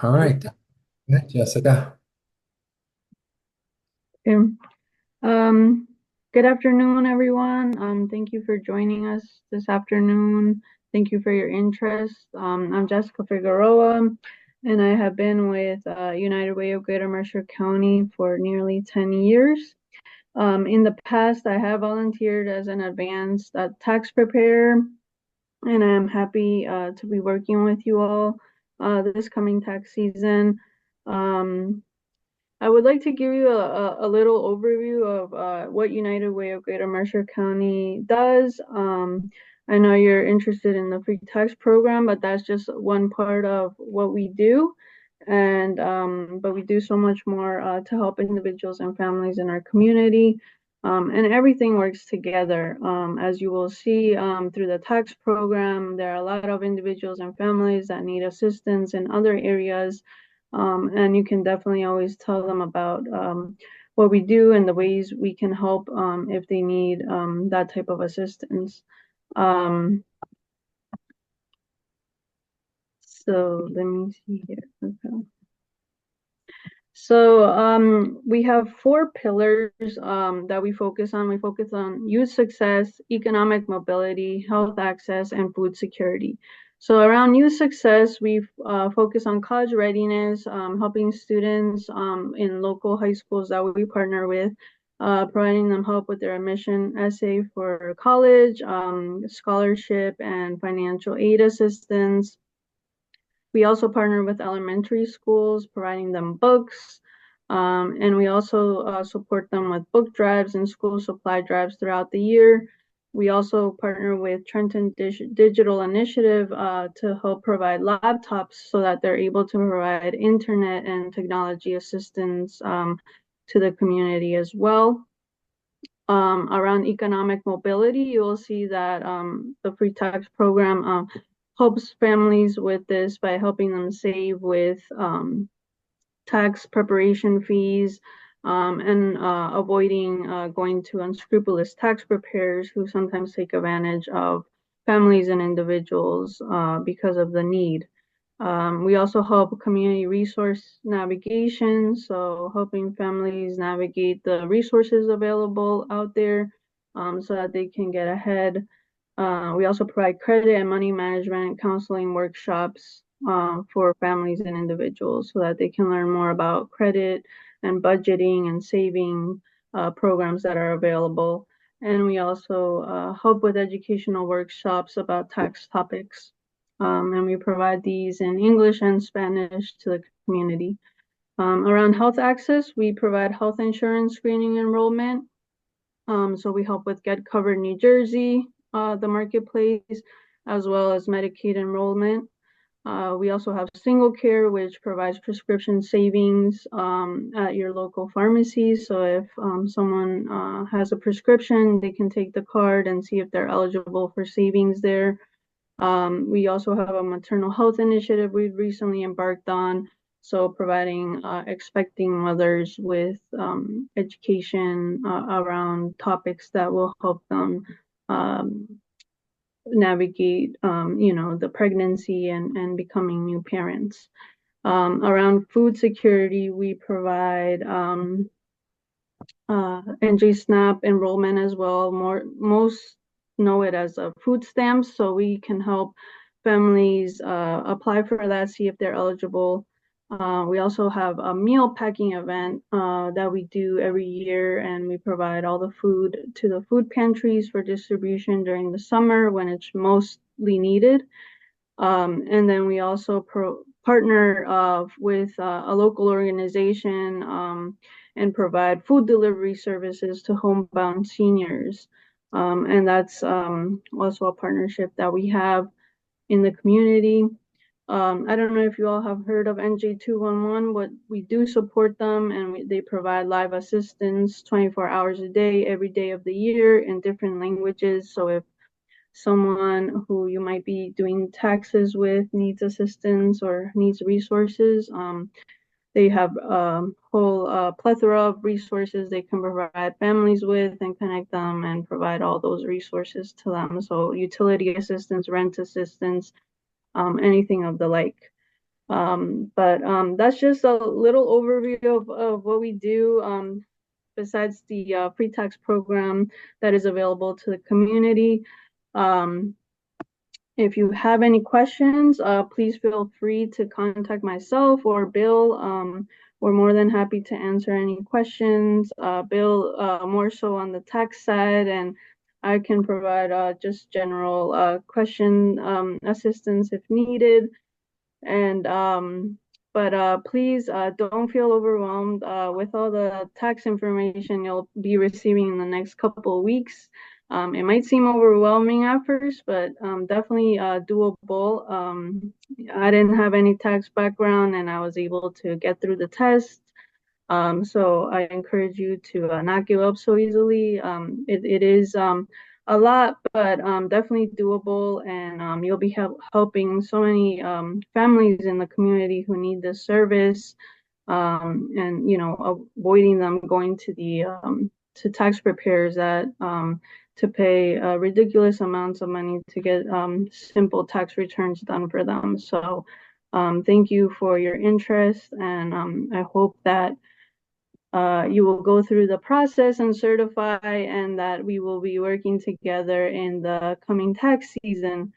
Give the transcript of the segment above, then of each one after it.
All right. Yeah, Jessica. Okay. Um, Good afternoon, everyone. Thank you for joining us this afternoon. Thank you for your interest. I'm Jessica Figueroa, and I have been with United Way of Greater Mercer County for nearly 10 years. In the past, I have volunteered as an advanced tax preparer, and I am happy to be working with you all this coming tax season. Um, I would like to give you a little overview of what United Way of Greater Mercer County does. I know you're interested in the free tax program, but that's just one part of what we do. And but we do so much more to help individuals and families in our community. And everything works together. As you will see through the tax program, there are a lot of individuals and families that need assistance in other areas, and you can definitely always tell them about what we do and the ways we can help if they need that type of assistance. Um, so let me see here. Okay. So we have four pillars that we focus on. We focus on youth success, economic mobility, health access, and food security. So around youth success, we focus on college readiness, helping students in local high schools that we partner with, providing them help with their admission essay for college, scholarship, and financial aid assistance. We also partner with elementary schools, providing them books, and we also support them with book drives and school supply drives throughout the year. We also partner with Trenton Digital Initiative to help provide laptops so that they're able to provide internet and technology assistance to the community as well. Around economic mobility, you will see that the free tax program helps families with this by helping them save with tax preparation fees and avoiding going to unscrupulous tax preparers who sometimes take advantage of families and individuals because of the need. We also help community resource navigation, so helping families navigate the resources available out there so that they can get ahead. We also provide credit and money management counseling workshops for families and individuals so that they can learn more about credit and budgeting and saving programs that are available. And we also help with educational workshops about tax topics. And we provide these in English and Spanish to the community. Around health access, we provide health insurance screening enrollment. So we help with Get Covered New Jersey, the marketplace, as well as Medicaid enrollment. We also have Single Care, which provides prescription savings at your local pharmacy. So if someone has a prescription, they can take the card and see if they're eligible for savings there. We also have a maternal health initiative we've recently embarked on, so providing expecting mothers with education around topics that will help them um, navigate, the pregnancy and becoming new parents. Around food security, we provide NJ SNAP enrollment as well. Most know it as a food stamps, so we can help families apply for that, see if they're eligible. We also have a meal packing event that we do every year, and we provide all the food to the food pantries for distribution during the summer when it's mostly needed. And then we also partner with a local organization and provide food delivery services to homebound seniors. And that's also a partnership that we have in the community. I don't know if you all have heard of NJ211, but we do support them, and they provide live assistance 24 hours a day, every day of the year in different languages. So if someone who you might be doing taxes with needs assistance or needs resources, they have a whole plethora of resources they can provide families with and connect them and provide all those resources to them. So utility assistance, rent assistance, anything of the like. But that's just a little overview of what we do. Besides the pre-tax program that is available to the community. Um, if you have any questions, please feel free to contact myself or Bill. We're more than happy to answer any questions. Bill, more so on the tax side, and I can provide just general question assistance if needed. And but please don't feel overwhelmed with all the tax information you'll be receiving in the next couple of weeks. It might seem overwhelming at first, but definitely doable. I didn't have any tax background and I was able to get through the test. So I encourage you to not give up so easily. It is a lot, but definitely doable, and you'll be helping so many families in the community who need this service, and avoiding them going to the to tax preparers that to pay ridiculous amounts of money to get simple tax returns done for them. So thank you for your interest, and I hope that you will go through the process and certify, and that we will be working together in the coming tax season.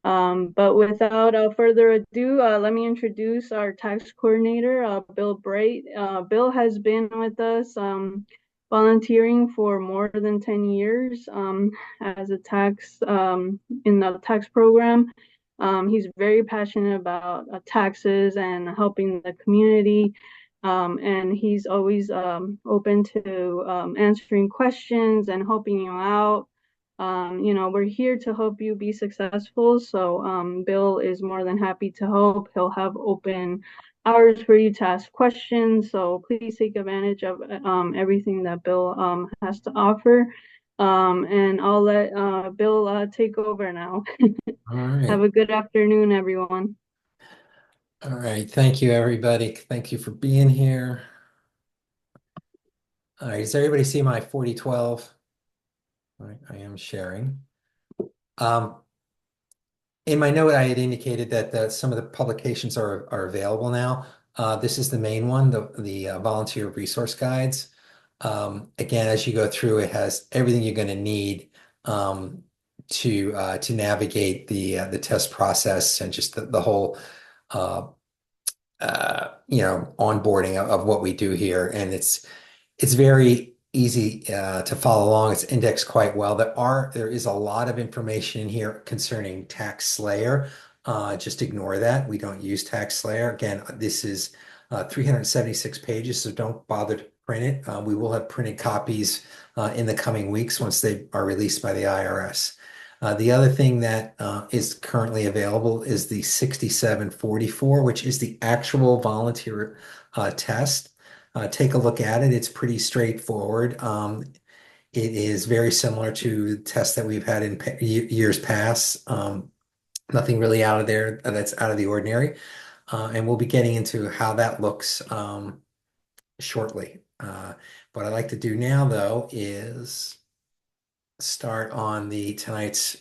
But without further ado, let me introduce our tax coordinator, Bill Bright. Bill has been with us volunteering for more than 10 years as a tax in the tax program. He's very passionate about taxes and helping the community. And he's always open to answering questions and helping you out. We're here to help you be successful. So Bill is more than happy to help. He'll have open hours for you to ask questions. So please take advantage of everything that Bill has to offer. And I'll let Bill take over now. All Have right. a good afternoon, everyone. All right. Thank you, everybody. Thank you for being here. All right. Does everybody see my 4012? All right. I am sharing. Um, in my note, I had indicated that some of the publications are available now. This is the main one, the volunteer resource guides. Again, as you go through, it has everything you're going to need to navigate the test process and just the whole uh, onboarding of what we do here. And it's very easy to follow along. It's indexed quite well. There is a lot of information in here concerning Tax Slayer. Just ignore that. We don't use Tax Slayer. Again, this is 376 pages, so don't bother to print it. We will have printed copies in the coming weeks once they are released by the IRS. The other thing that is currently available is the 6744, which is the actual volunteer test. Take a look at it. It's pretty straightforward. It is very similar to tests that we've had in years past. Nothing really out of there that's out of the ordinary. And we'll be getting into how that looks shortly. What I'd like to do now, though, is start on the tonight's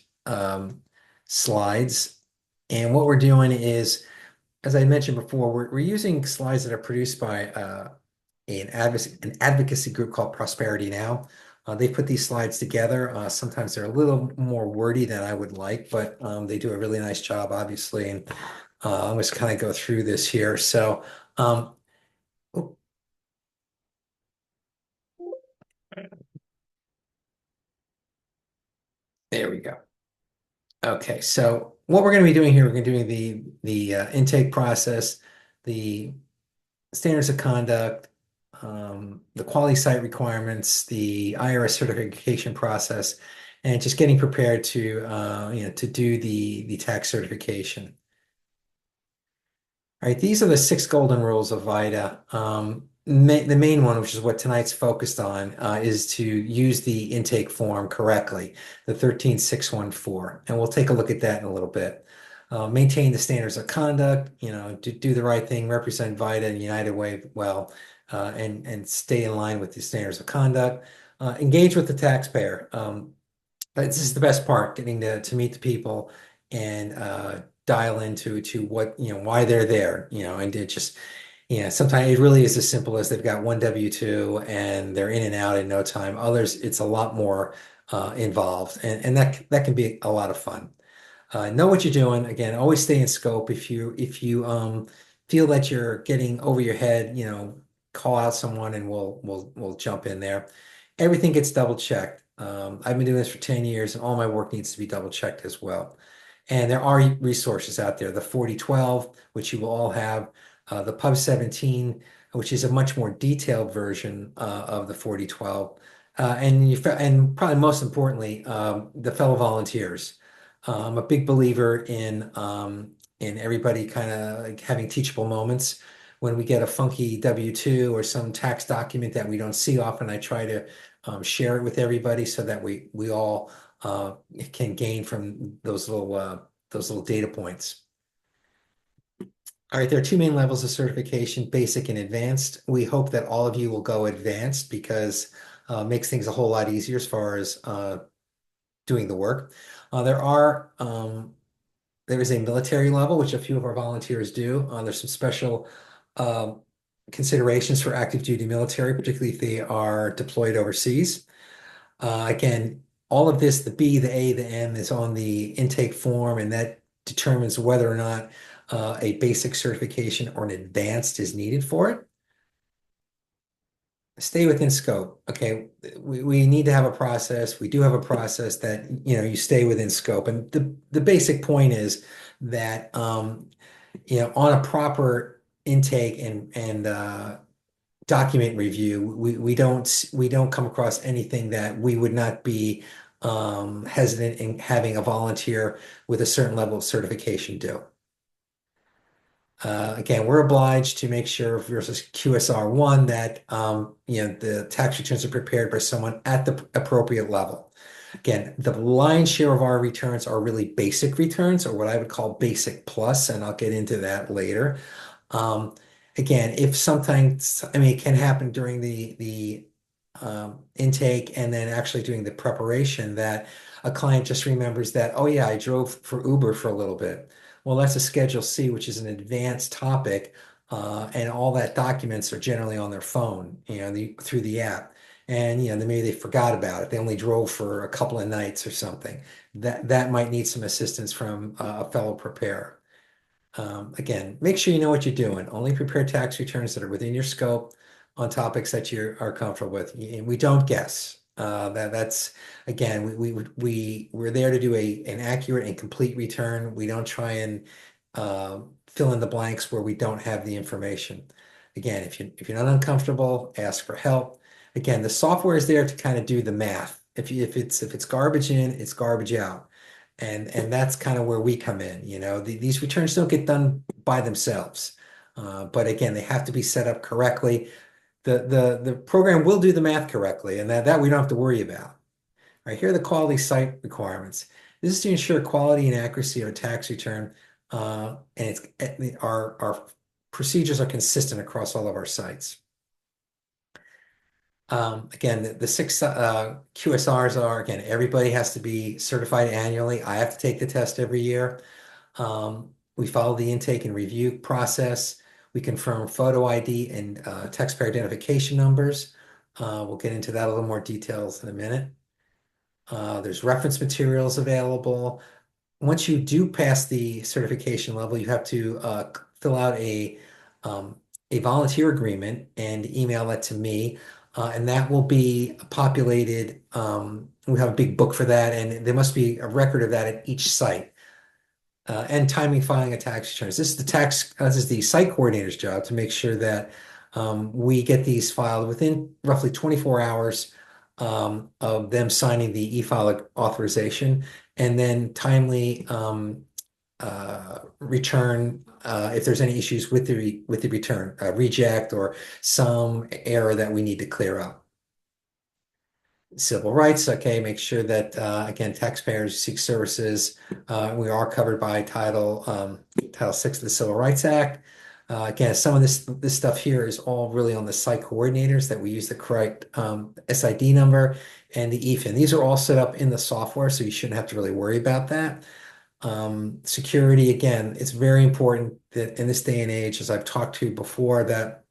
slides. And what we're doing is, as I mentioned before, we're using slides that are produced by an advocacy group called Prosperity Now. They put these slides together. Sometimes they're a little more wordy than I would like, but they do a really nice job, obviously. And I'm just kind of go through this here. So, oh, there we go. Okay, so what we're going to be doing here, we're going to be doing the intake process, the standards of conduct, the quality site requirements, the IRS certification process, and just getting prepared to do the tax certification. All right, these are the six golden rules of VITA. The main one, which is what tonight's focused on, is to use the intake form correctly, the 13614, and we'll take a look at that in a little bit. Maintain the standards of conduct, do the right thing, represent VITA and United Way well, and stay in line with the standards of conduct. Engage with the taxpayer. This is the best part, getting to meet the people and dial into to what, why they're there, and it just, sometimes it really is as simple as they've got one W-2 and they're in and out in no time. Others, it's a lot more involved, and that can be a lot of fun. Know what you're doing. Again, always stay in scope. If you feel that you're getting over your head, call out someone and we'll jump in there. Everything gets double checked. I've been doing this for 10 years and all my work needs to be double checked as well. And there are resources out there, the 4012, which you will all have, the Pub 17, which is a much more detailed version of the 4012, and probably most importantly, the fellow volunteers. I'm a big believer in everybody kind of like having teachable moments. When we get a funky W-2 or some tax document that we don't see often, I try to share it with everybody so that we all can gain from those little data points. All right, there are two main levels of certification, basic and advanced. We hope that all of you will go advanced because it makes things a whole lot easier as far as doing the work. There is a military level, which a few of our volunteers do. There's some special um, considerations for active duty military, particularly if they are deployed overseas. Again, all of this, the B, the A, the M, is on the intake form, and that determines whether or not a basic certification or an advanced is needed for it. Stay within scope. Okay, we need to have a process. We do have a process that you stay within scope, and the basic point is that on a proper intake and document review, we don't come across anything that we would not be hesitant in having a volunteer with a certain level of certification do. Again, we're obliged to make sure versus QSR1 that the tax returns are prepared by someone at the appropriate level. Again, the lion's share of our returns are really basic returns, or what I would call basic plus, and I'll get into that later. Um, Again, if something, I mean, it can happen during the intake and then actually doing the preparation that a client just remembers that, oh yeah, I drove for Uber for a little bit. Well, that's a Schedule C, which is an advanced topic, and all that documents are generally on their phone, through the app. And maybe they forgot about it. They only drove for a couple of nights or something. That might need some assistance from a fellow preparer. Again, make sure you know what you're doing. Only prepare tax returns that are within your scope on topics that you are comfortable with. And we don't guess. That's again, we're there to do an accurate and complete return. We don't try and fill in the blanks where we don't have the information. Again, if you're not uncomfortable, ask for help. Again, the software is there to kind of do the math. If it's garbage in, it's garbage out. And that's kind of where we come in. These returns don't get done by themselves. But again, they have to be set up correctly. The program will do the math correctly, and that we don't have to worry about. All right, here are the quality site requirements. This is to ensure quality and accuracy of a tax return, and our procedures are consistent across all of our sites. Again, the six QSRs are, again, everybody has to be certified annually. I have to take the test every year. We follow the intake and review process. We confirm photo ID and taxpayer identification numbers. We'll get into that a little more details in a minute. There's reference materials available. Once you do pass the certification level, you have to fill out um, a volunteer agreement and email it to me. And that will be populated. We have a big book for that, and there must be a record of that at each site. And timing filing of tax returns. This is the site coordinator's job to make sure that we get these filed within roughly 24 hours of them signing the e-file authorization, and then timely return if there's any issues with the return, reject or some error that we need to clear up. Civil rights, okay, make sure that again, taxpayers seek services. We are covered by Title 6 of the Civil Rights Act. Again, some of this stuff here is all really on the site coordinators that we use the correct SID number and the EFIN. These are all set up in the software, so you shouldn't have to really worry about that. Security, again, it's very important that in this day and age, as I've talked to before, that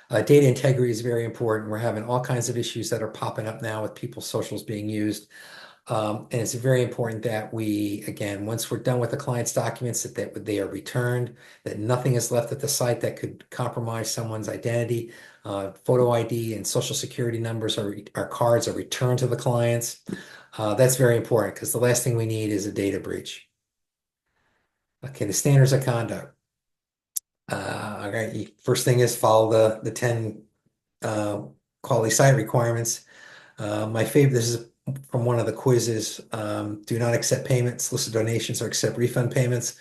data integrity is very important. We're having all kinds of issues that are popping up now with people's socials being used. And it's very important that we, again, once we're done with the client's documents, that they are returned, that nothing is left at the site that could compromise someone's identity. Photo ID and social security numbers our cards are returned to the clients. That's very important because the last thing we need is a data breach. Okay, the standards of conduct. Okay, first thing is follow the 10 uh, quality site requirements. My favorite, this is from one of the quizzes. Do not accept payments, solicit donations, or accept refund payments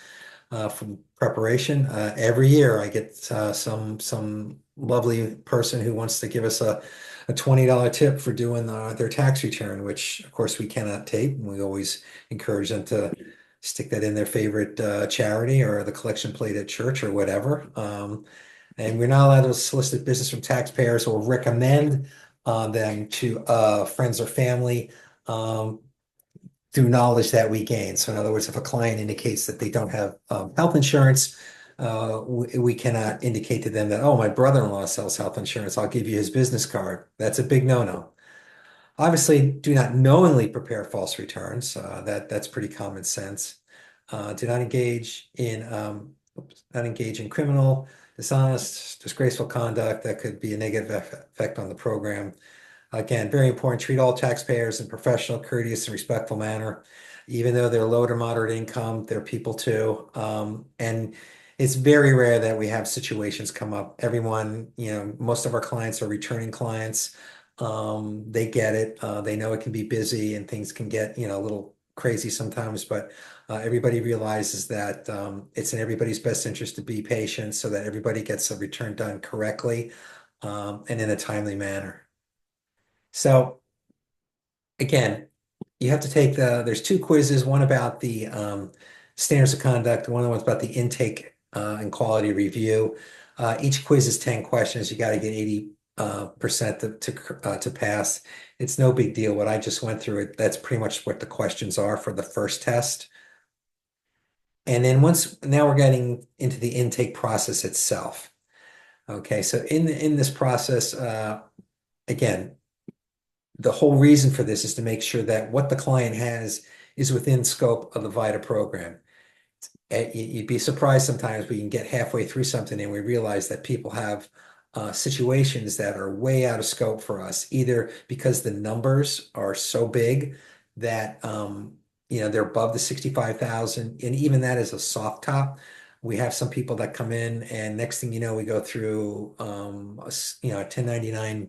from preparation. Every year I get some lovely person who wants to give us a $20 tip for doing their tax return, which of course we cannot take. We always encourage them to stick that in their favorite charity or the collection plate at church or whatever. And we're not allowed to solicit business from taxpayers or recommend them to friends or family through knowledge that we gain. So, in other words, if a client indicates that they don't have health insurance, we cannot indicate to them that, oh, my brother-in-law sells health insurance. I'll give you his business card. That's a big no-no. Obviously, do not knowingly prepare false returns. That's pretty common sense. Do not engage in not engage in criminal, dishonest, disgraceful conduct that could be a negative effect on the program. Again, very important. Treat all taxpayers in a professional, courteous, and respectful manner. Even though they're low to moderate income, they're people too. And it's very rare that we have situations come up. Everyone, most of our clients are returning clients. They get it. They know it can be busy and things can get, a little crazy sometimes, but everybody realizes that it's in everybody's best interest to be patient so that everybody gets a return done correctly and in a timely manner. So again, you have to take there's two quizzes, one about the standards of conduct, one of the ones about the intake and quality review. Each quiz is 10 questions. You got to get 80 percent to pass. It's no big deal. What I just went through it, that's pretty much what the questions are for the first test. And then now we're getting into the intake process itself. Okay, so in this process, again, the whole reason for this is to make sure that what the client has is within scope of the VITA program. You'd be surprised sometimes we can get halfway through something and we realize that people have situations that are way out of scope for us, either because the numbers are so big that they're above the 65,000, and even that is a soft top. We have some people that come in, and next thing you know, we go through a 1099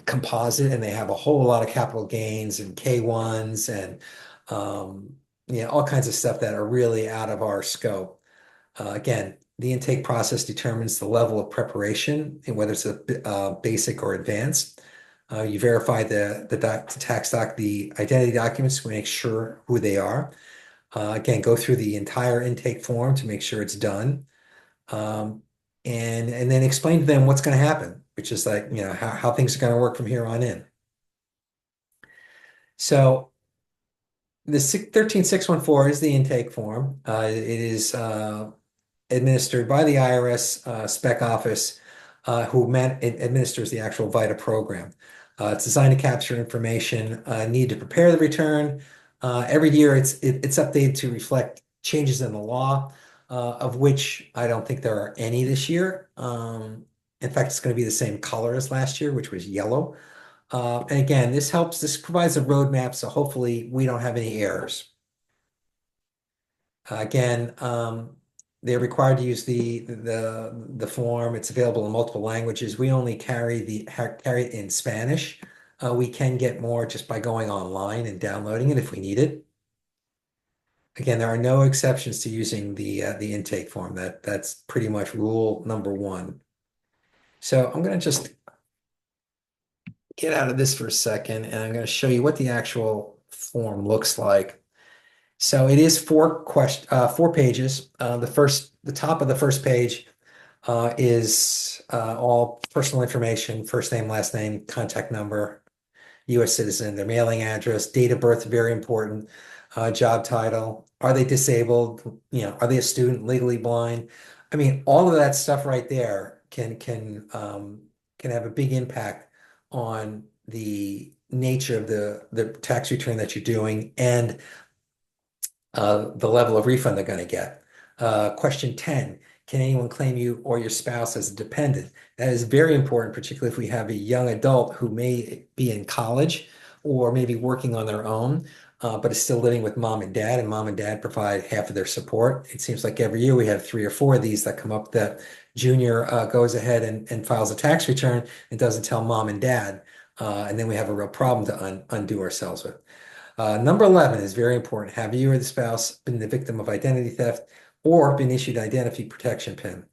composite, and they have a whole lot of capital gains and K1s and all kinds of stuff that are really out of our scope. Again, the intake process determines the level of preparation and whether it's a basic or advanced. You verify the identity documents to make sure who they are. Again, go through the entire intake form to make sure it's done. Um, and then explain to them what's going to happen, which is like, how things are going to work from here on in. So the 13614 is the intake form. It is administered by the IRS spec office, it administers the actual VITA program. It's designed to capture information needed to prepare the return. Every year, it's updated to reflect changes in the law, of which I don't think there are any this year. In fact, it's going to be the same color as last year, which was yellow. And again, this provides a roadmap, so hopefully we don't have any errors. Again, they're required to use the form. It's available in multiple languages. We only carry it in Spanish. We can get more just by going online and downloading it if we need it. Again, there are no exceptions to using the intake form. That's pretty much rule number one. So I'm going to just get out of this for a second, and I'm going to show you what the actual form looks like. So it is four pages. The top of the first page is all personal information: first name, last name, contact number, U.S. citizen, their mailing address, date of birth, very important. job title, are they disabled? Are they a student, legally blind? I mean, all of that stuff right there can have a big impact on the nature of the tax return that you're doing and the level of refund they're going to get. Question 10, can anyone claim you or your spouse as a dependent? That is very important, particularly if we have a young adult who may be in college or maybe working on their own, but is still living with mom and mom and dad provide half of their support. It seems like every year we have three or four of these that come up that junior goes ahead and files a tax return and doesn't tell mom and dad. And then we have a real problem to undo ourselves with. Number 11 is very important. Have you or the spouse been the victim of identity theft or been issued an identity protection PIN?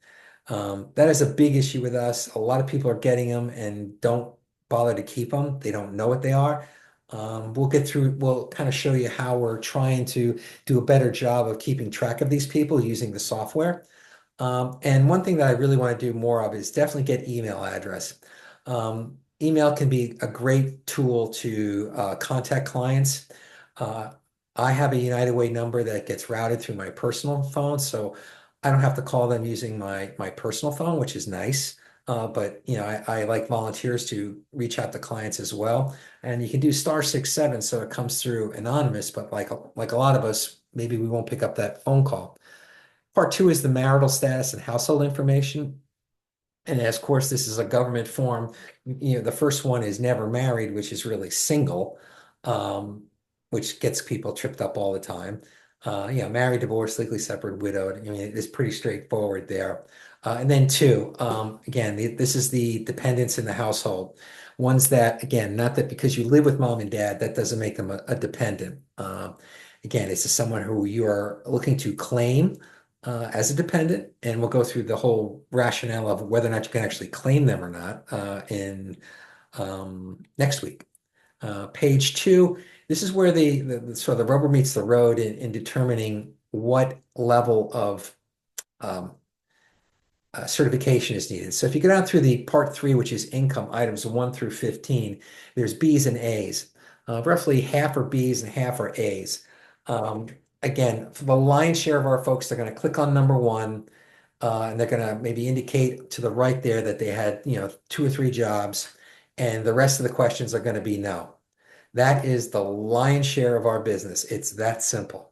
That is a big issue with us. A lot of people are getting them and don't bother to keep them. They don't know what they are. We'll kind of show you how we're trying to do a better job of keeping track of these people using the software. And one thing that I really want to do more of is definitely get email address. Email can be a great tool to contact clients. Uh, I have a United Way number that gets routed through my personal phone, so I don't have to call them using my personal phone, which is nice. But I like volunteers to reach out to clients as well. And you can do *67 so it comes through anonymous, but like a lot of us, maybe we won't pick up that phone call. Part two is the marital status and household information. And of course, this is a government form. The first one is never married, which is really single, um, which gets people tripped up all the time. Married, divorced, legally separated, widowed. I mean, it's pretty straightforward there. And then two, again, this is the dependents in the household. Ones that, again, not that because you live with mom and dad, that doesn't make them a dependent. Again, it's just someone who you are looking to claim as a dependent, and we'll go through the whole rationale of whether or not you can actually claim them or not in next week. Page two, this is where the sort of the rubber meets the road in determining what level of um, certification is needed. So if you go down through the part three, which is income items 1 through 15, there's B's and A's. Roughly half are B's and half are A's. Um, Again, for the lion's share of our folks, they're going to click on number one, and they're going to maybe indicate to the right there that they had, two or three jobs, and the rest of the questions are going to be no. That is the lion's share of our business. It's that simple.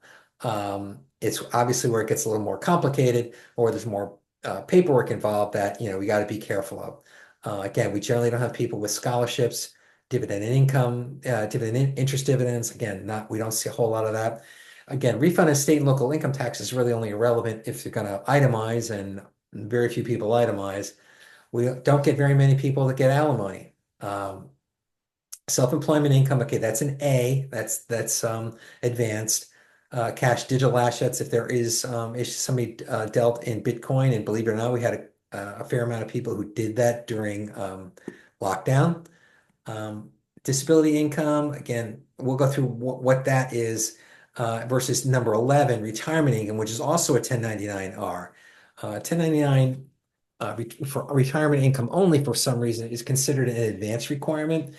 It's obviously where it gets a little more complicated or there's more paperwork involved that, we got to be careful of. Again, we generally don't have people with scholarships, dividend and income, interest dividends. Again, we don't see a whole lot of that. Again, refund of state and local income tax is really only irrelevant if you're going to itemize, and very few people itemize. We don't get very many people that get alimony. Self-employment income, okay, that's an A. That's advanced. Cash digital assets, if there is if somebody dealt in Bitcoin, and believe it or not, we had a fair amount of people who did that during lockdown. Um, Disability income, again, we'll go through what that is versus number 11, retirement income, which is also a 1099-R. 1099 for retirement income only for some reason is considered an advanced requirement.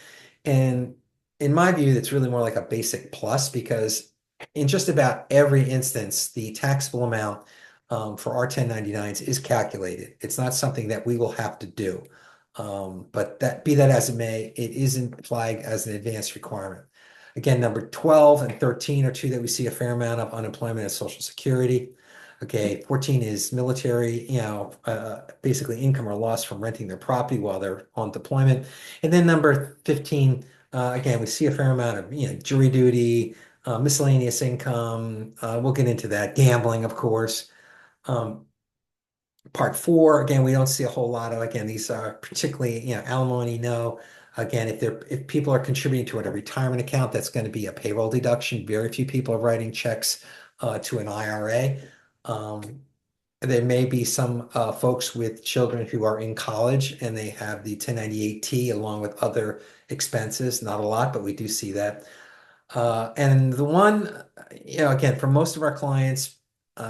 And in my view, that's really more like a basic plus because in just about every instance, the taxable amount for our 1099s is calculated. It's not something that we will have to do. But be that as it may, it isn't flagged as an advanced requirement. Again, number 12 and 13 are two that we see a fair amount of unemployment and Social Security. Okay, 14 is military, basically income or loss from renting their property while they're on deployment. And then number 15, again, we see a fair amount of, jury duty, miscellaneous income. We'll get into that. Gambling, of course. Um, Part four, again, we don't see a whole lot of, again, these are particularly, alimony, no. Again, if people are contributing to a retirement account, that's going to be a payroll deduction. Very few people are writing checks to an IRA. Um, there may be some folks with children who are in college and they have the 1098T along with other expenses. Not a lot, but we do see that. And the one, again, for most of our clients,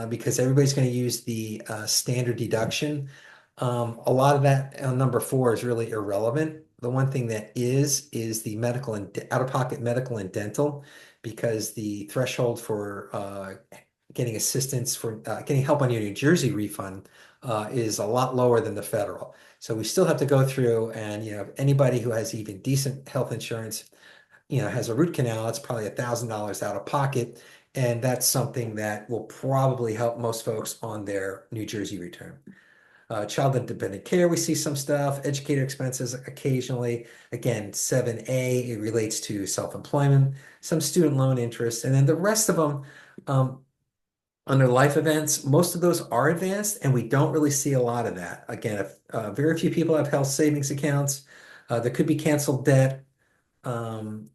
because everybody's going to use the standard deduction, a lot of that on number four is really irrelevant. The one thing that is the medical and out-of-pocket medical and dental. because the threshold for getting assistance for getting help on your New Jersey refund is a lot lower than the federal. So we still have to go through and, anybody who has even decent health insurance, has a root canal, it's probably $1,000 out of pocket. And that's something that will probably help most folks on their New Jersey return. Child and dependent care, we see some stuff. Educator expenses occasionally. Again, 7A, it relates to self-employment, some student loan interest, and then the rest of them, under life events, most of those are advanced, and we don't really see a lot of that. Again, if very few people have health savings accounts, there could be canceled debt. Um,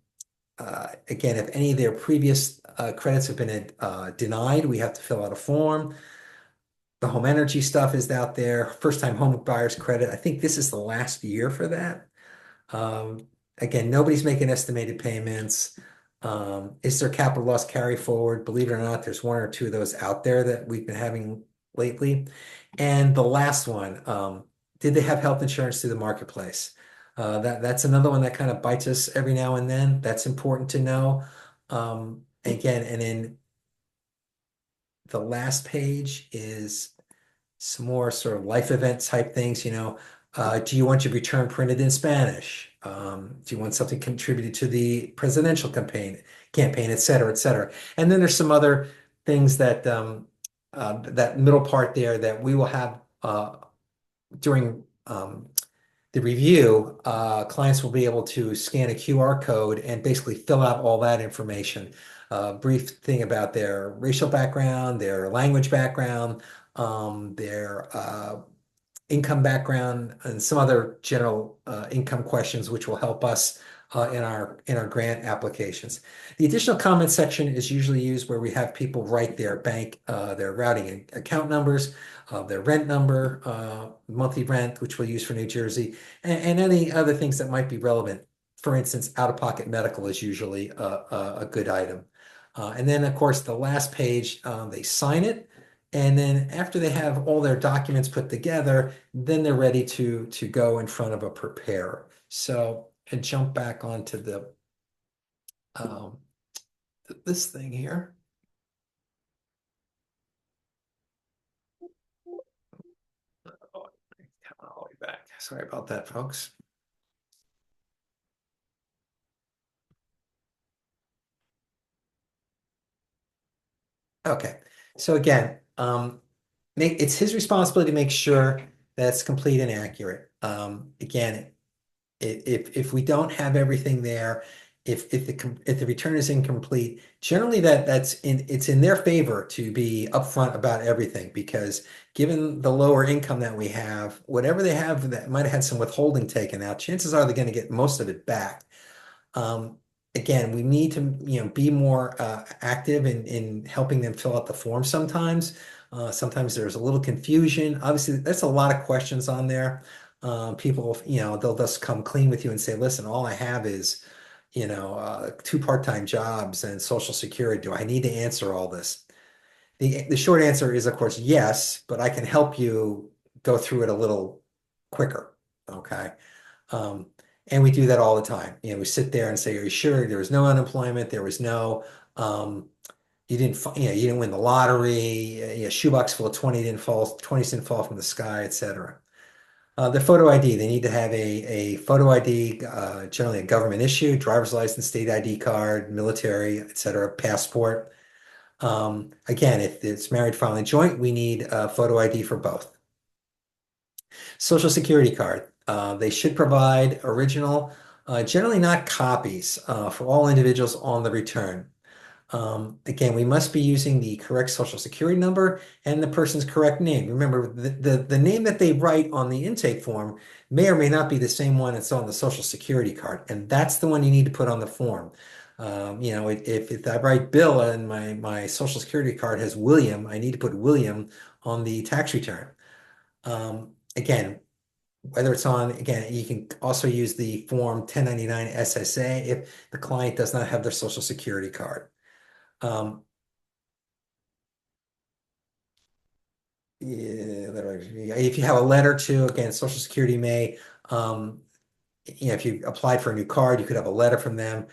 Again, if any of their previous credits have been denied, we have to fill out a form. The home energy stuff is out there. First time home buyers credit. I think this is the last year for that. Um, Again, nobody's making estimated payments. Is there capital loss carry forward? Believe it or not, there's one or two of those out there that we've been having lately. And the last one, did they have health insurance through the marketplace? That's another one that kind of bites us every now and then. That's important to know. Again, and then the last page is some more sort of life event type things, do you want your return printed in Spanish? Do you want something contributed to the presidential campaign, et cetera, et cetera. And then there's some other things that middle part there that we will have during the review. Clients will be able to scan a QR code and basically fill out all that information. Brief thing about their racial background, their language background, their income background, and some other general income questions, which will help us in our grant applications. The additional comment section is usually used where we have people write their their routing account numbers, their rent number, monthly rent, which we'll use for New Jersey, and any other things that might be relevant. For instance, out-of-pocket medical is usually a good item. And then, of course, the last page, they sign it. And then after they have all their documents put together, then they're ready to go in front of a preparer. So, and jump back onto um, this thing here. Oh, come all the way back. Sorry about that, folks. Okay. So again, it's his responsibility to make sure that it's complete and accurate. Again, if we don't have everything there, if the return is incomplete, generally it's in their favor to be upfront about everything, because given the lower income that we have, whatever they have that might have had some withholding taken out, chances are they're going to get most of it back. Um, Again, we need to, be more active in helping them fill out the form sometimes. Sometimes there's a little confusion. Obviously, there's a lot of questions on there. People, they'll just come clean with you and say, listen, all I have is, two part-time jobs and Social Security. Do I need to answer all this? The short answer is, of course, yes, but I can help you go through it a little quicker. Okay. Um, and we do that all the time. We sit there and say, "Are you sure there was no unemployment? There was no, you didn't win the lottery. Shoebox full of 20 didn't fall from the sky, etc." The photo ID, they need to have a photo ID, generally a government issue, driver's license, state ID card, military, etc., passport. Again, if it's married filing joint, we need a photo ID for both. Social Security card. They should provide original, generally not copies, for all individuals on the return. Again, we must be using the correct Social Security number and the person's correct name. Remember, the name that they write on the intake form may or may not be the same one that's on the Social Security card, and that's the one you need to put on the form. If I write Bill and my Social Security card has William, I need to put William on the tax return. Again, whether it's on, again, you can also use the form 1099 SSA if the client does not have their Social Security card. Um, yeah, if you have a letter to, again, Social Security may, if you applied for a new card, you could have a letter from them.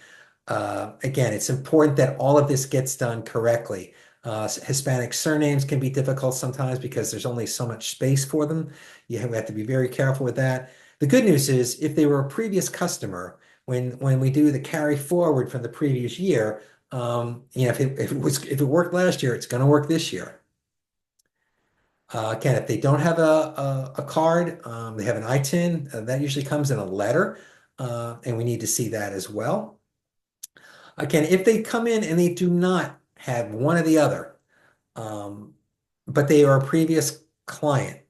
Again, it's important that all of this gets done correctly. Hispanic surnames can be difficult sometimes because there's only so much space for them. We have to be very careful with that. The good news is if they were a previous customer, when we do the carry forward from the previous year, if it worked last year, it's going to work this year. Again, if they don't have a card, they have an ITIN, that usually comes in a letter, and we need to see that as well. Again, if they come in and they do not have one or the other, um, but they are a previous client,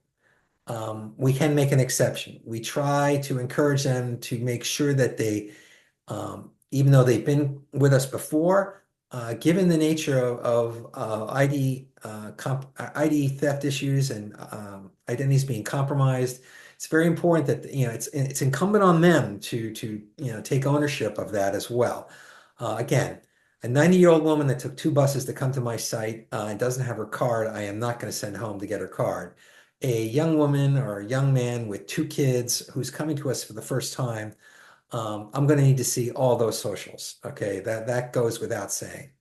we can make an exception. We try to encourage them to make sure that even though they've been with us before, given the nature of ID theft issues and identities being compromised, it's very important that it's incumbent on them to take ownership of that as well. Again, a 90-year-old woman that took two buses to come to my site and doesn't have her card, I am not going to send home to get her card. A young woman or a young man with two kids who's coming to us for the first time, I'm going to need to see all those socials. Okay, that goes without saying.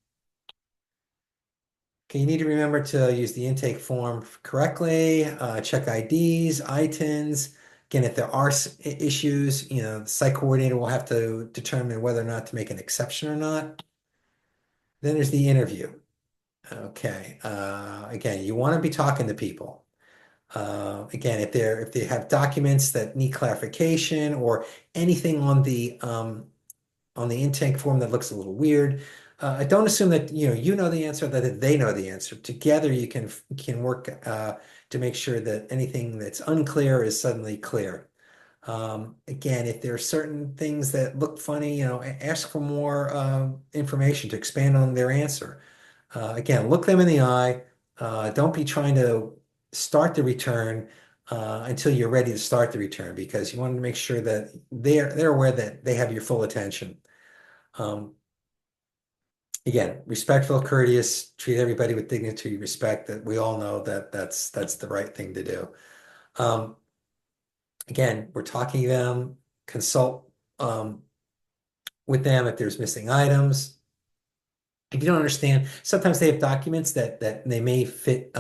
Okay, you need to remember to use the intake form correctly, check IDs, ITINs. Again, if there are issues, the site coordinator will have to determine whether or not to make an exception or not. Then there's the interview. Okay, again, you want to be talking to people. Again, if they have documents that need clarification or anything on the intake form that looks a little weird. I don't assume that you know the answer, that they know the answer. Together, you can work to make sure that anything that's unclear is suddenly clear. Again, if there are certain things that look funny, ask for more information to expand on their answer. Again, look them in the eye. Don't be trying to start the return until you're ready to start the return because you want to make sure that they're aware that they have your full attention. Um, Again, respectful, courteous, treat everybody with dignity, respect. That we all know that that's the right thing to do. Um, Again, we're talking to them, consult with them if there's missing items. If you don't understand, sometimes they have documents that they may fit.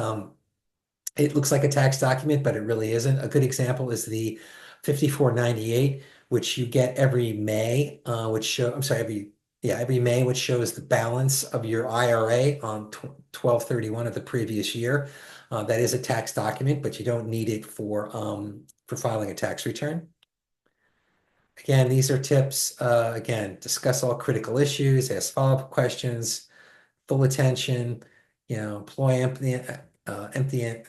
It looks like a tax document, but it really isn't. A good example is the 5498, which you get every May, I'm sorry, every May, which shows the balance of your IRA on 12/31 of the previous year. That is a tax document, but you don't need it for filing a tax return. Again, these are tips. Again, discuss all critical issues, ask follow-up questions, full attention, employ empty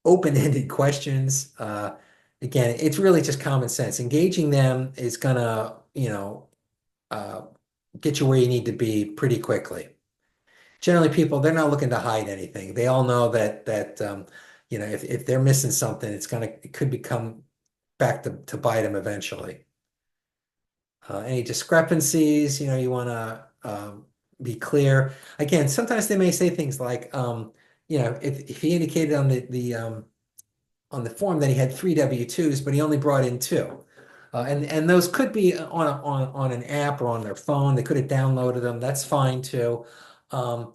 open-ended questions. Again, it's really just common sense. Engaging them is gonna, uh, get you where you need to be pretty quickly. Generally, people, they're not looking to hide anything. They all know that if they're missing something, it could become back to bite them eventually. Any discrepancies, you want to be clear. Again, sometimes they may say things like, if he indicated on the form that he had three W-2s, but he only brought in two. And those could be on an app or on their phone. They could have downloaded them. That's fine too. Um,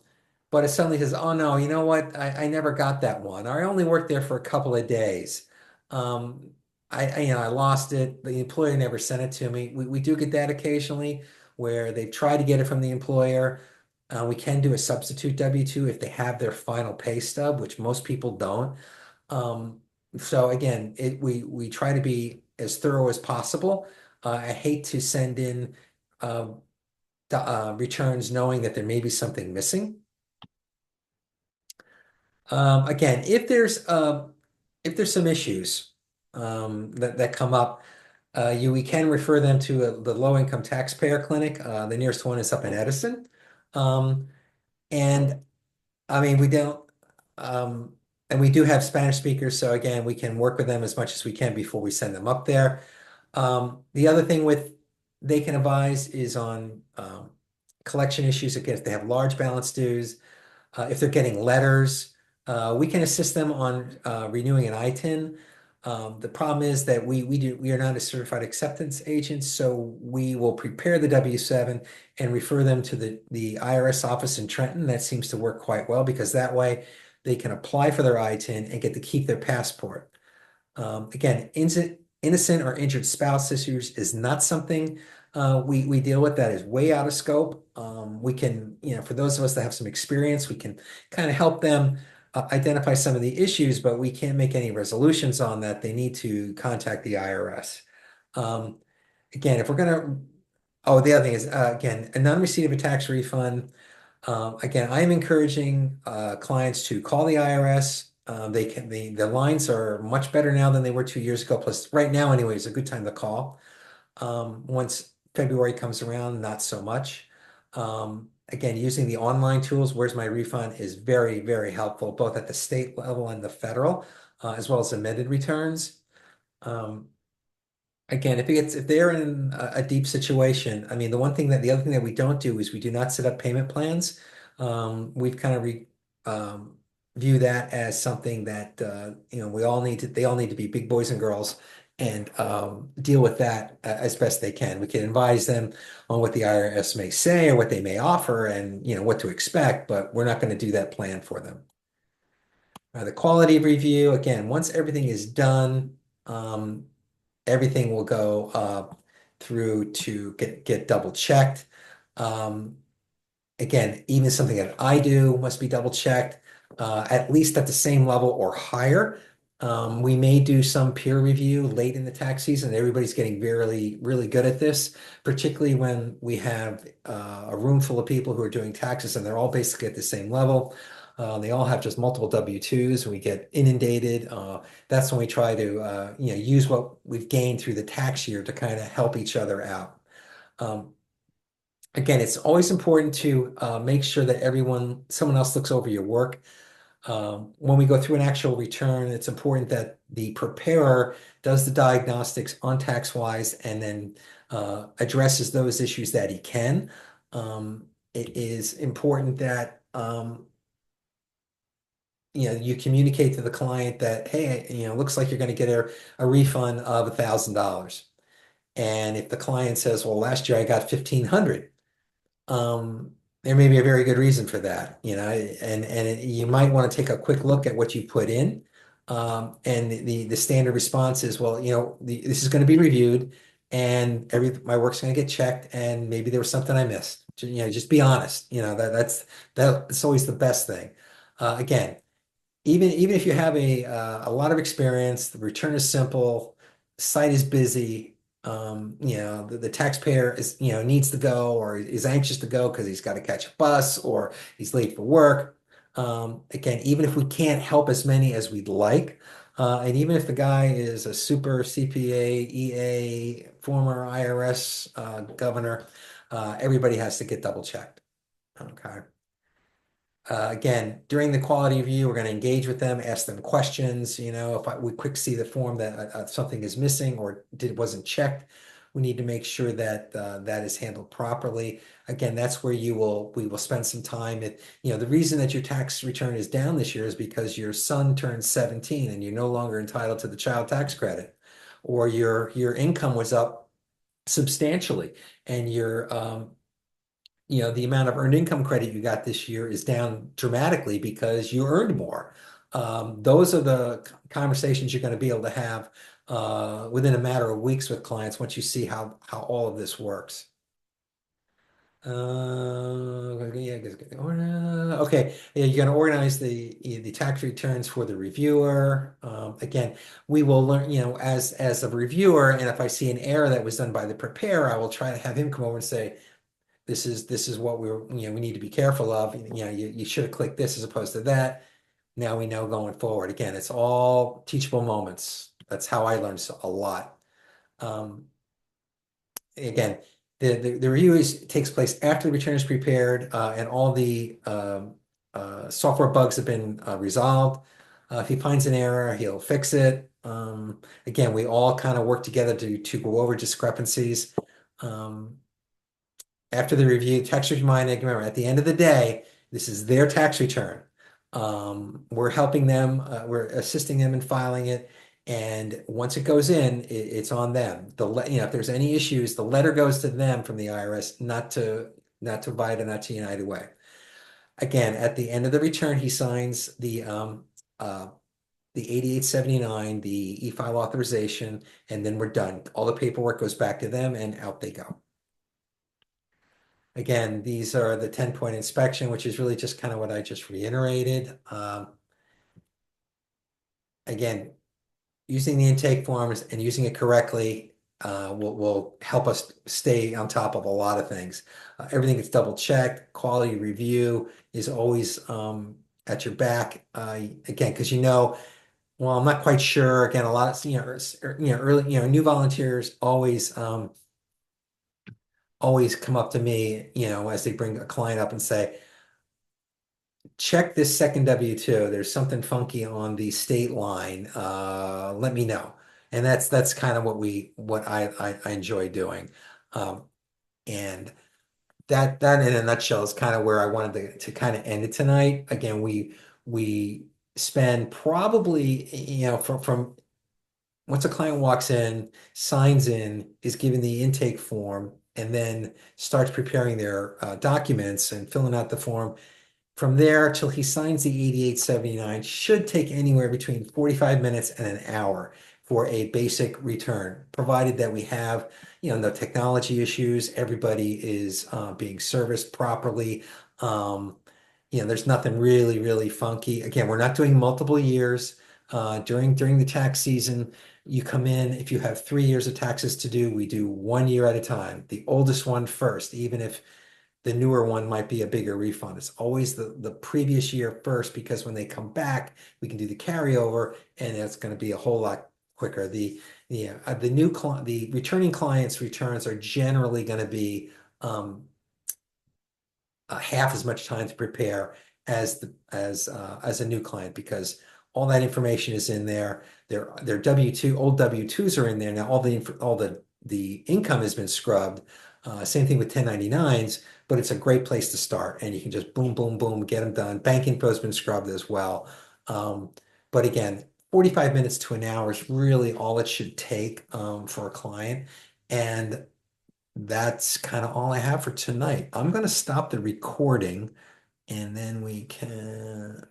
but it suddenly says, oh no, you know what? I never got that one. Or I only worked there for a couple of days. Um, I lost it. The employer never sent it to me. We do get that occasionally where they try to get it from the employer. We can do a substitute W-2 if they have their final pay stub, which most people don't. Um, so again, we try to be as thorough as possible. I hate to send in returns knowing that there may be something missing. Again, if there's some issues that come up, we can refer them to the low income taxpayer clinic. The nearest one is up in Edison. Um, and I mean, um, and we do have Spanish speakers, so again, we can work with them as much as we can before we send them up there. The other thing they can advise is on collection issues. Again, if they have large balance dues, if they're getting letters, we can assist them on renewing an ITIN. The problem is that we are not a certified acceptance agent, so we will prepare the W-7 and refer them to the IRS office in Trenton. That seems to work quite well because that way they can apply for their I-10 and get to keep their passport. Again, innocent or injured spouse issues is not something we deal with. That is way out of scope. We can, for those of us that have some experience, we can kind of help them identify some of the issues, but we can't make any resolutions on that. They need to contact the IRS. Um, Again, if we're gonna, oh, the other thing is, again, a non-receipt of a tax refund. Again, I am encouraging clients to call the IRS. The lines are much better now than they were 2 years ago. Plus, right now, anyway, is a good time to call. Once February comes around, not so much. Again, using the online tools, Where's My Refund is very, very helpful, both at the state level and the federal, as well as amended returns. Um, Again, if they're in a deep situation, I mean, the other thing that we don't do is we do not set up payment plans. We've kind of view that as something that they all need to be big boys and girls and deal with that as best they can. We can advise them on what the IRS may say or what they may offer and what to expect, but we're not going to do that plan for them. The quality of review, again, once everything is done, um, everything will go through to get double checked. Um, Again, even something that I do must be double checked, at least at the same level or higher. We may do some peer review late in the tax season. Everybody's getting really, really good at this, particularly when we have a room full of people who are doing taxes and they're all basically at the same level. They all have just multiple W-2s and we get inundated. That's when we try to use what we've gained through the tax year to kind of help each other out. Um, Again, it's always important to make sure that someone else looks over your work. When we go through an actual return, it's important that the preparer does the diagnostics on tax-wise and then addresses those issues that he can. It is important that you communicate to the client that, hey, looks like you're going to get a refund of $1,000. And if the client says, well, last year I got 1,500, um, there may be a very good reason for that, you might want to take a quick look at what you put in. And the standard response is, well, this is going to be reviewed, and my work's going to get checked, and maybe there was something I missed. Just be honest. That's always the best thing. Again, even if you have a lot of experience, the return is simple, site is busy, the taxpayer needs to go or is anxious to go because he's got to catch a bus or he's late for work. Again, even if we can't help as many as we'd like, and even if the guy is a super CPA, EA, former IRS governor, everybody has to get double checked. Okay. Again, during the quality review, we're going to engage with them, ask them questions. If we quick see the form that something is missing or wasn't checked, we need to make sure that that is handled properly. Again, that's where we will spend some time. The reason that your tax return is down this year is because your son turned 17 and you're no longer entitled to the child tax credit, or your income was up substantially and the amount of earned income credit you got this year is down dramatically because you earned more. Those are the conversations you're going to be able to have within a matter of weeks with clients once you see how all of this works. Yeah, okay. Yeah, you're going to organize the tax returns for the reviewer. Again, we will learn, as a reviewer, and if I see an error that was done by the preparer, I will try to have him come over and say, this is what we need to be careful of. You should have clicked this as opposed to that. Now we know going forward. Again, it's all teachable moments. That's how I learned a lot. Um, Again, the review takes place after the return is prepared and all the software bugs have been resolved. If he finds an error, he'll fix it. Again, we all kind of work together to go over discrepancies. Um, After the review, tax reminding, remember, at the end of the day, this is their tax return. We're helping them, we're assisting them in filing it. And once it goes in, it's on them. If there's any issues, the letter goes to them from the IRS, not to VITA, not to United Way. Again, at the end of the return, he signs uh, the 8879, the e-file authorization, and then we're done. All the paperwork goes back to them, and out they go. Again, these are the 10-point inspection, which is really just kind of what I just reiterated. Again, using the intake forms and using it correctly will help us stay on top of a lot of things. Everything gets double checked. Quality review is always at your back. Again, because well, I'm not quite sure. Again, a lot of early new volunteers always come up to me, as they bring a client up and say, check this second W-2. There's something funky on the state line. Let me know. And that's kind of what I enjoy doing. Um, and that in a nutshell is kind of where I wanted to kind of end it tonight. Again, we spend probably, from once a client walks in, signs in, is given the intake form, and then starts preparing their documents and filling out the form from there till he signs the 8879 should take anywhere between 45 minutes and an hour for a basic return, provided that we have, no technology issues, everybody is being serviced properly. Um, there's nothing really, really funky. Again, we're not doing multiple years. During the tax season, you come in, if you have 3 years of taxes to do, we do 1 year at a time, the oldest one first, even if the newer one might be a bigger refund. It's always the previous year first because when they come back, we can do the carryover and it's going to be a whole lot quicker. The returning clients' returns are generally going to be half as much time to prepare as a new client because all that information is in there. Their old W-2s are in there now. All the income has been scrubbed. Same thing with 1099s, but it's a great place to start, and you can just boom, boom, boom, get them done. Bank info has been scrubbed as well. Um, but again, 45 minutes to an hour is really all it should take for a client. And that's kind of all I have for tonight. I'm going to stop the recording and then we can